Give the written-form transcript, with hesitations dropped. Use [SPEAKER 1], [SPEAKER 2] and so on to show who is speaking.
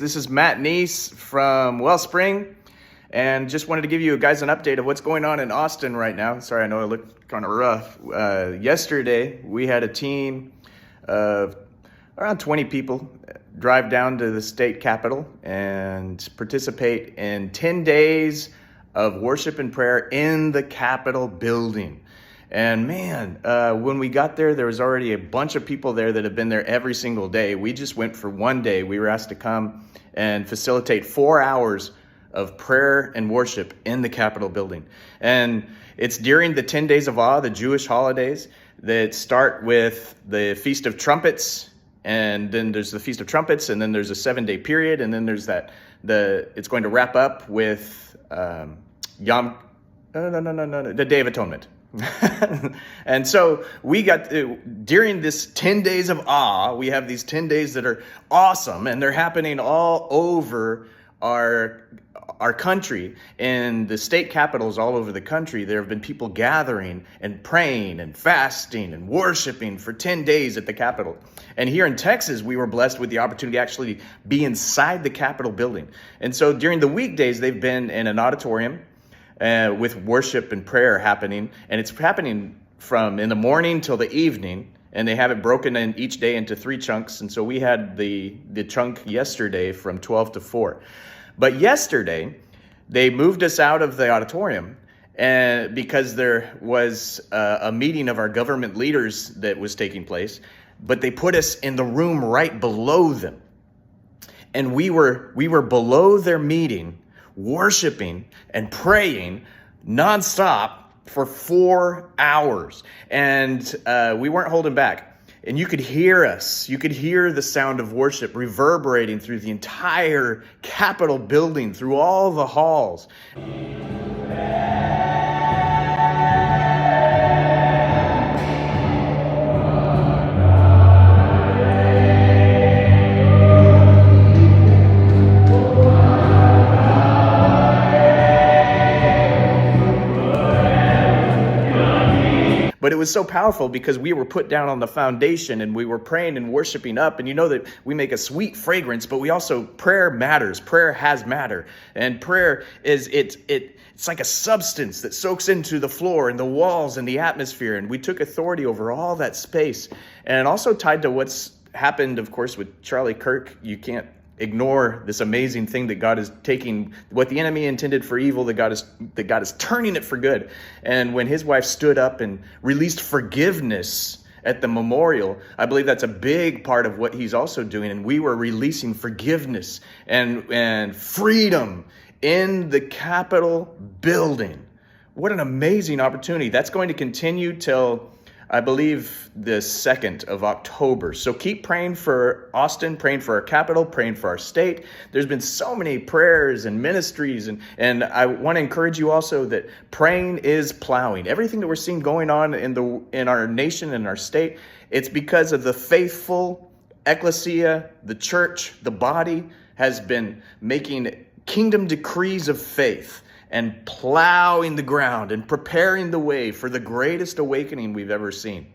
[SPEAKER 1] This is Matt Neese from Wellspring, and just wanted to give you guys an update of what's going on in Austin right now. Sorry, I know I look kind of rough. Yesterday, we had a team of around 20 people drive down to the state capitol and participate in 10 days of worship and prayer in the Capitol building. And man, when we got there, there was already a bunch of people there that have been there every single day. We just went for one day. We were asked to come and facilitate 4 hours of prayer and worship in the Capitol building. And it's during the 10 days of awe, the Jewish holidays, that start with the Feast of Trumpets. And then there's the Feast of Trumpets, and then there's a 7-day period. And then there's it's going to wrap up with the Day of Atonement. And so we got during this 10 days of awe, we have these 10 days that are awesome, and they're happening all over our country. In the state capitals all over the country, there have been people gathering and praying and fasting and worshiping for 10 days at the Capitol. And here in Texas, we were blessed with the opportunity to actually be inside the Capitol building. And so during the weekdays, they've been in an auditorium with worship and prayer happening, and it's happening from in the morning till the evening, and they have it broken in each day into 3 chunks. And so we had the chunk yesterday from 12 to 4. But yesterday, they moved us out of the auditorium, and because there was a meeting of our government leaders that was taking place, but they put us in the room right below them. And we were below their meeting, worshiping and praying nonstop for 4 hours. And we weren't holding back. And you could hear us. You could hear the sound of worship reverberating through the entire Capitol building, through all the halls. But it was so powerful because we were put down on the foundation and we were praying and worshiping up. And you know that we make a sweet fragrance, but we also, prayer matters. Prayer has matter. And prayer it's like a substance that soaks into the floor and the walls and the atmosphere. And we took authority over all that space. And also tied to what's happened, of course, with Charlie Kirk. You can't ignore this amazing thing that God is taking, what the enemy intended for evil, that God is turning it for good. And when his wife stood up and released forgiveness at the memorial, I believe that's a big part of what he's also doing. And we were releasing forgiveness and freedom in the Capitol building. What an amazing opportunity. That's going to continue till, I believe, the 2nd of October. So keep praying for Austin, praying for our capital, praying for our state. There's been so many prayers and ministries. And I want to encourage you also that praying is plowing. Everything that we're seeing going on in our nation and our state, it's because of the faithful ecclesia, the church, the body has been making kingdom decrees of faith and plowing the ground and preparing the way for the greatest awakening we've ever seen.